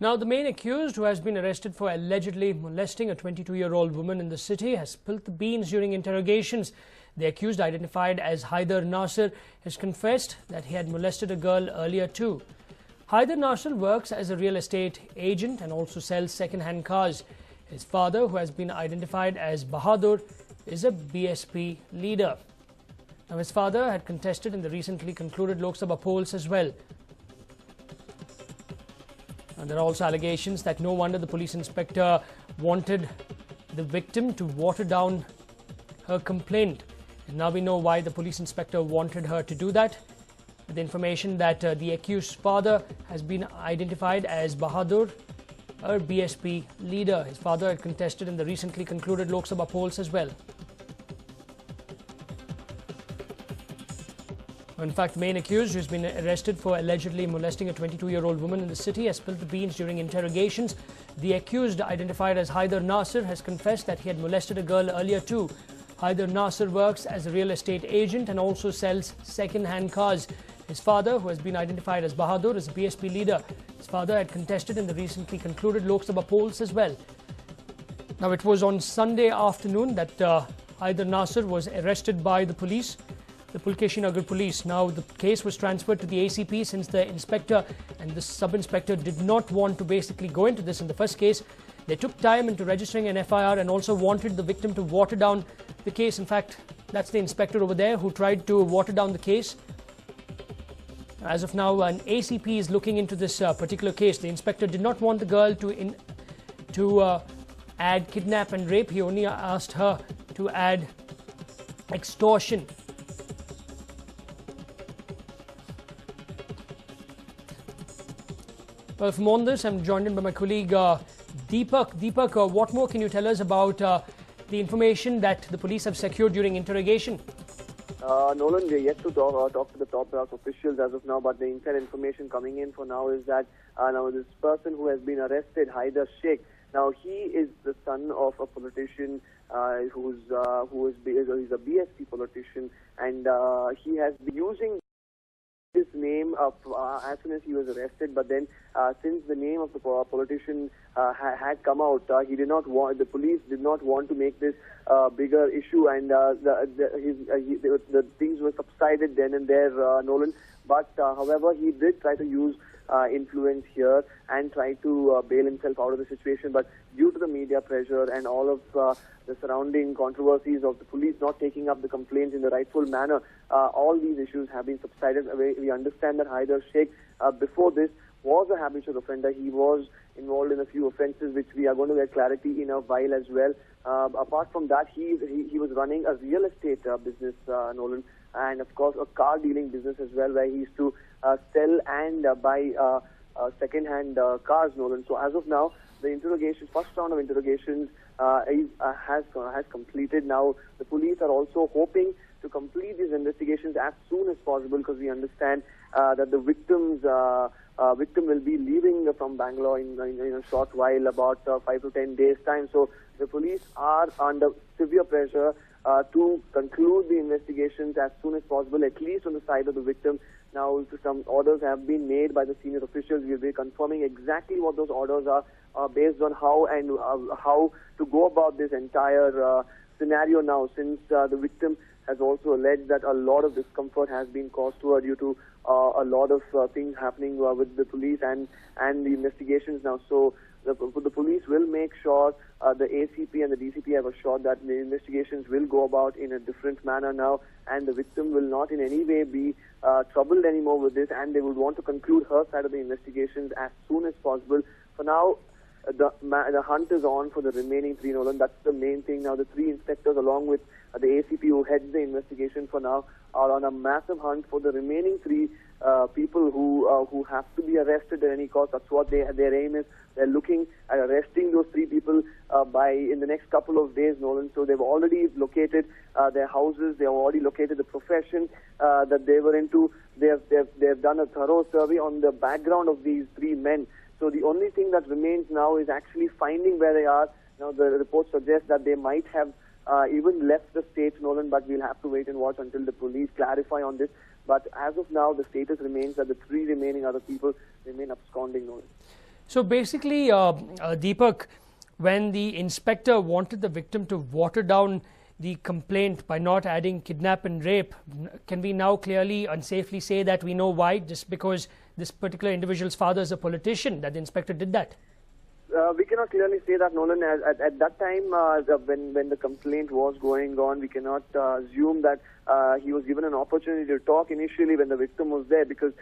Now, the main accused, who has been arrested for allegedly molesting a 22-year-old woman in the city, has spilled the beans during interrogations. The accused, identified as Haider Nasser, has confessed that he had molested a girl earlier too. Haider Nasser works as a real estate agent and also sells second-hand cars. His father, who has been identified as Bahadur, is a BSP leader. Now, his father had contested in the recently concluded Lok Sabha polls as well. And there are also allegations that no wonder the police inspector wanted the victim to water down her complaint. And now we know why the police inspector wanted her to do that. The information that the accused's father has been identified as Bahadur, a BSP leader. His father had contested in the recently concluded Lok Sabha polls as well. In fact, the main accused, who has been arrested for allegedly molesting a 22-year-old woman in the city, has spilled the beans during interrogations. The accused, identified as Haider Nasser, has confessed that he had molested a girl earlier too. Haider Nasser works as a real estate agent and also sells second-hand cars. His father, who has been identified as Bahadur, is a BSP leader. His father had contested in the recently concluded Lok Sabha polls as well. Now, it was on Sunday afternoon that Haider Nasser was arrested by the police, the Pulkeshi Nagar police. Now, the case was transferred to the ACP since the inspector and the sub-inspector did not want to basically go into this in the first case. They took time into registering an FIR and also wanted the victim to water down the case. In fact, that's the inspector over there who tried to water down the case. As of now, an ACP is looking into this particular case. The inspector did not want the girl to add kidnap and rape. He only asked her to add extortion. Well, for more on this, I'm joined in by my colleague Deepak. Deepak, what more can you tell us about the information that the police have secured during interrogation? Nolan, we are yet to talk to the top brass officials as of now, but the inside information coming in for now is that now this person who has been arrested, Haider Sheikh, now he is the son of a politician he's a BSP politician, and he has been using his name as soon as he was arrested, but then since the name of the politician had come out, the police did not want to make this bigger issue, and the things were subsided then and there, Nolan. But however, he did try to use influence here and try to bail himself out of the situation, but due to the media pressure and all of the surrounding controversies of the police not taking up the complaints in the rightful manner, all these issues have been subsided. We understand that Haider Sheikh, before this, was a habitual offender. He was involved in a few offences, which we are going to get clarity in a while as well. Apart from that, he was running a real estate business, Nolan, and of course a car dealing business as well, where he used to sell and buy second-hand cars, Nolan. So as of now, the first round of interrogations has completed. Now the police are also hoping to complete these investigations as soon as possible, because we understand that the victim will be leaving from Bangalore in a short while, about 5 to 10 days time. So the police are under severe pressure to conclude the investigations as soon as possible, at least on the side of the victim. Now, some orders have been made by the senior officials. We'll be confirming exactly what those orders are based on how to go about this entire scenario now, since the victim has also alleged that a lot of discomfort has been caused to her due to a lot of things happening with the police and the investigations now. So the police will make sure, the ACP and the DCP have assured that the investigations will go about in a different manner now, and the victim will not in any way be troubled anymore with this, and they would want to conclude her side of the investigations as soon as possible. For now, the hunt is on for the remaining three, Nolan. That's the main thing. Now, the three inspectors, along with the ACP who heads the investigation for now, are on a massive hunt for the remaining three people who have to be arrested at any cost. That's what their aim is. They're looking at arresting those three people in the next couple of days, Nolan. So they've already located their houses. They have already located the profession that they were into. They've done a thorough survey on the background of these three men. So the only thing that remains now is actually finding where they are. Now, the report suggests that they might have even left the state, Nolan, but we'll have to wait and watch until the police clarify on this. But as of now, the status remains that the three remaining other people remain absconding, Nolan. So basically, Deepak, when the inspector wanted the victim to water down the complaint by not adding kidnap and rape, can we now clearly and safely say that we know why? Just because this particular individual's father is a politician, that the inspector did that? We cannot clearly say that, Nolan. At that time, when the complaint was going on, we cannot assume that he was given an opportunity to talk initially when the victim was there, because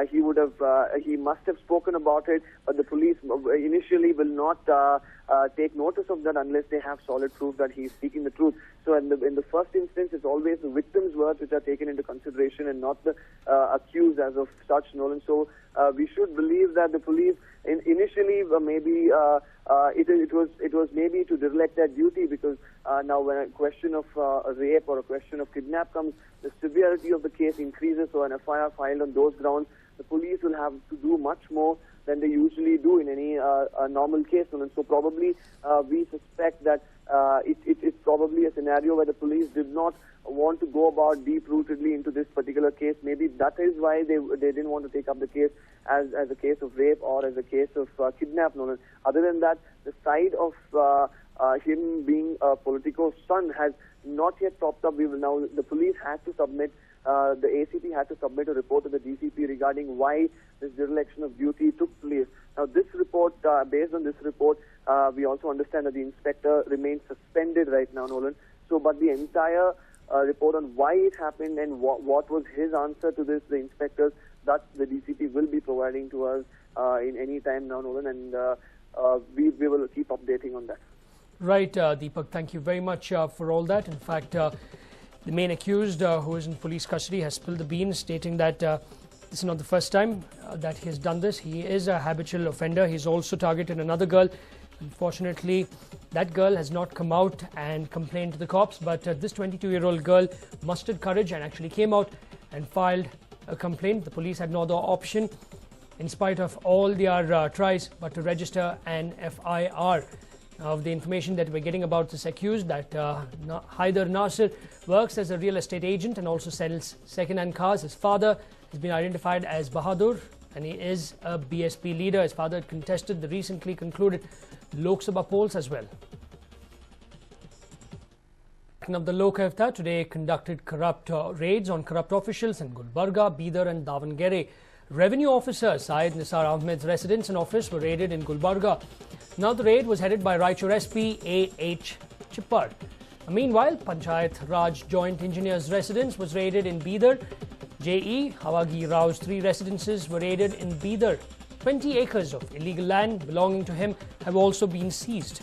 he must have spoken about it, but the police initially will not take notice of that unless they have solid proof that he is speaking the truth. So in the first instance, it's always the victim's words which are taken into consideration and not the accused as of such, Nolan. So we should believe that the police initially maybe it was maybe to neglect their duty, because now when a question of a rape or a question of kidnap comes, the severity of the case increases. So an FIR filed on those grounds, the police will have to do much more than they usually do in any normal case. And so probably we suspect that it's probably a scenario where the police did not want to go about deep-rootedly into this particular case. Maybe that is why they didn't want to take up the case as a case of rape or as a case of kidnap. Other than that, the side of him being a Politico's son has not yet popped up. Now the police had to submit, the ACP had to submit a report to the DCP regarding why this dereliction of duty took place. Now this report, based on this report, we also understand that the inspector remains suspended right now, Nolan. So, but the entire report on why it happened and what was his answer to this, the inspectors, that the DCP will be providing to us in any time now, Nolan, and we will keep updating on that. Right, Deepak, thank you very much for all that. In fact, the main accused who is in police custody has spilled the beans, stating that this is not the first time that he has done this. He is a habitual offender. He's also targeted another girl. Unfortunately, that girl has not come out and complained to the cops, but this 22-year-old girl mustered courage and actually came out and filed a complaint. The police had no other option, in spite of all their tries, but to register an FIR. Of the information that we're getting about this accused, that Haider Nasir works as a real estate agent and also sells second-hand cars. His father has been identified as Bahadur, and he is a BSP leader. His father had contested the recently concluded Lok Sabha polls as well. Now, the Lok Ayuktha today conducted corrupt raids on corrupt officials in Gulbarga, Bidar and Davangere. Revenue officer Syed Nisar Ahmed's residence and office were raided in Gulbarga. Now the raid was headed by Raichur SP A.H. Chippar. Meanwhile, Panchayat Raj Joint Engineers' residence was raided in Bidar. J.E. Hawagi Rao's 3 residences were raided in Bidar. 20 acres of illegal land belonging to him have also been seized.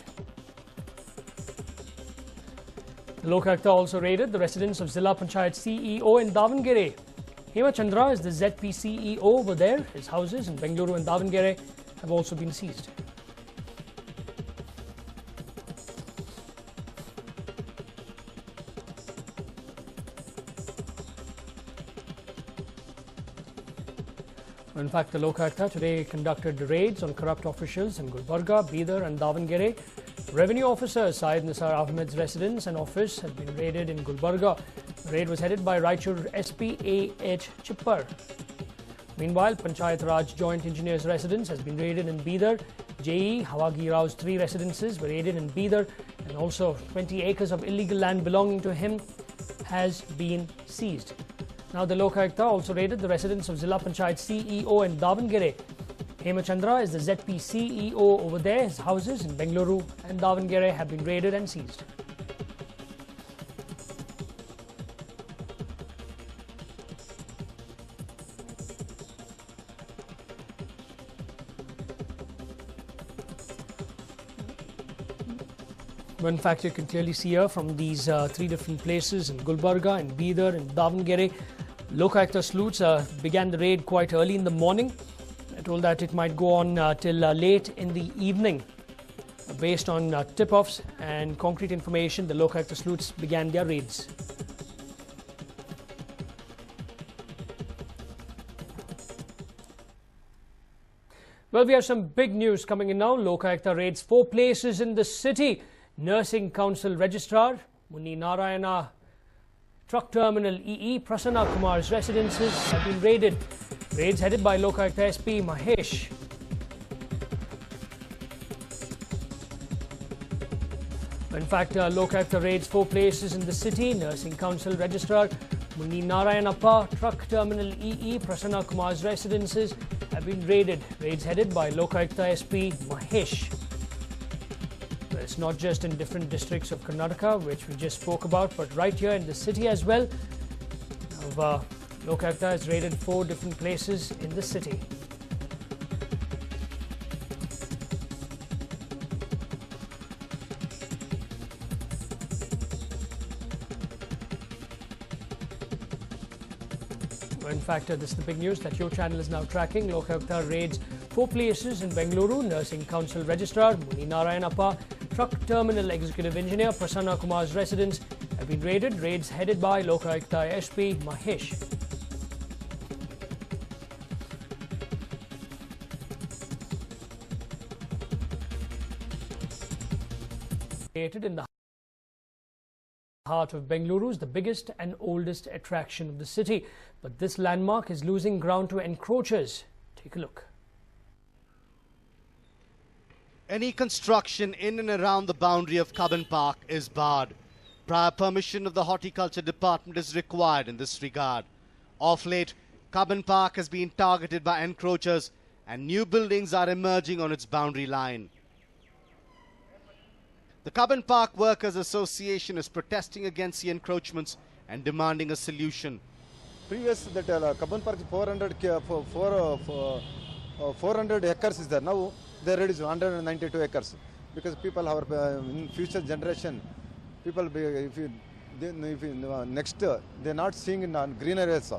The Lok Ayuktha also raided the residence of Zilla Panchayat CEO in Davangere. Hema Chandra is the ZP CEO over there. His houses in Bengaluru and Davangere have also been seized. In fact, the Lok Ayuktha today conducted raids on corrupt officials in Gulbarga, Bidar and Davangere. Revenue officer Syed Nisar Ahmed's residence and office had been raided in Gulbarga. The raid was headed by Raichur SP A.H. Chippar. Meanwhile, Panchayat Raj Joint Engineers' residence has been raided in Bidar. J.E. Hawagi Rao's 3 residences were raided in Bidar, and also 20 acres of illegal land belonging to him has been seized. Now, the Lok Ayuktha also raided the residence of Zilla Panchayat CEO in Davangere. Hema Chandra is the ZP CEO over there. His houses in Bengaluru and Davangere have been raided and seized. In fact, you can clearly see here from these 3 different places in Gulbarga, in Bidar and Davangere. Lok Ayuktha sleuths began the raid quite early in the morning. I told that it might go on till late in the evening. Based on tip-offs and concrete information, the Lok Ayuktha sleuths began their raids. Well, we have some big news coming in now. Lok Ayuktha raids 4 places in the city. Nursing Council Registrar Muni Narayana, Truck Terminal EE Prasanna Kumar's residences have been raided. Raids headed by Lok Ayuktha SP Mahesh. In fact, Lokayukta raids 4 places in the city. Nursing Council Registrar Muni Narayanappa, Truck Terminal EE, Prasanna Kumar's residences have been raided. Raids headed by Lokayukta SP Mahesh. But it's not just in different districts of Karnataka, which we just spoke about, but right here in the city as well. Lokayukta has raided 4 different places in the city. In fact, this is the big news that your channel is now tracking. Lokayukta raids 4 places in Bengaluru. Nursing Council Registrar Muni Narayanappa, Truck Terminal Executive Engineer Prasanna Kumar's residence have been raided. Raids headed by Lokayukta SP Mahesh. Created in the heart of Bengaluru is the biggest and oldest attraction of the city. But this landmark is losing ground to encroachers. Take a look. Any construction in and around the boundary of Cubbon Park is barred. Prior permission of the Horticulture Department is required in this regard. Of late, Cubbon Park has been targeted by encroachers and new buildings are emerging on its boundary line. The Cubbon Park Workers Association is protesting against the encroachments and demanding a solution. Previous that Cubbon Park 400 acres is there. Now they reduced 192 acres because people have in future generation people next they're not seeing in green areas.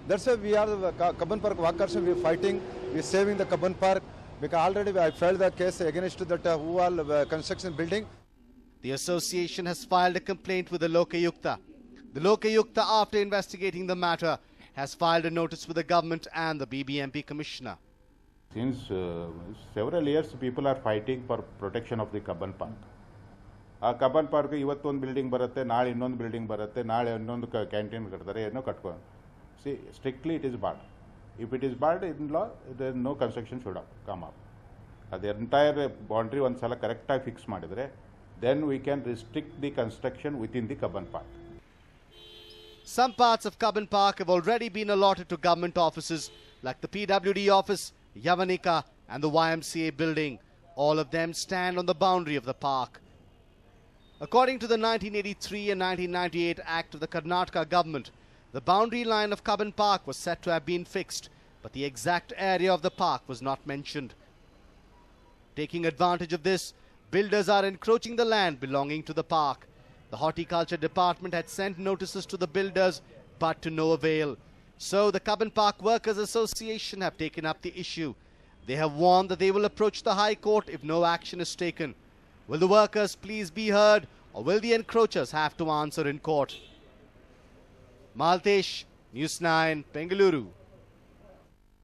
That's why we are the Cubbon Park workers. We are fighting. We are saving the Cubbon Park because already I filed the case against that who are construction building. The association has filed a complaint with the Lokayukta. The Lokayukta, after investigating the matter, has filed a notice with the government and the BBMP commissioner. Since several years, people are fighting for protection of the Cubbon Park. Cubbon Park, ಇವತ್ತು ಒಂದು building ಬರುತ್ತೆ, ನಾಳೆ ಇನ್ನೊಂದು building ಬರುತ್ತೆ, ನಾಳೆ ಇನ್ನೊಂದು canteen ಕಟ್ತಾರೆ, ಏನೋ ಕಟ್ಕೊಂಡು. See, strictly it is barred. If it is barred in law, there no construction should come up. The entire boundary one sala correct ಆಗಿ fix ಮಾಡಿದ್ರೆ, then we can restrict the construction within the Cubbon Park. Some parts of Cubbon Park have already been allotted to government offices like the PWD office, Yavanika and the YMCA building. All of them stand on the boundary of the park. According to the 1983 and 1998 Act of the Karnataka government, the boundary line of Cubbon Park was said to have been fixed, but the exact area of the park was not mentioned. Taking advantage of this, builders are encroaching the land belonging to the park. The Horticulture Department had sent notices to the builders, but to no avail. So the Cubbon Park Workers Association have taken up the issue. They have warned that they will approach the High Court if no action is taken. Will the workers please be heard, or will the encroachers have to answer in court? Maltesh, News 9, Bengaluru.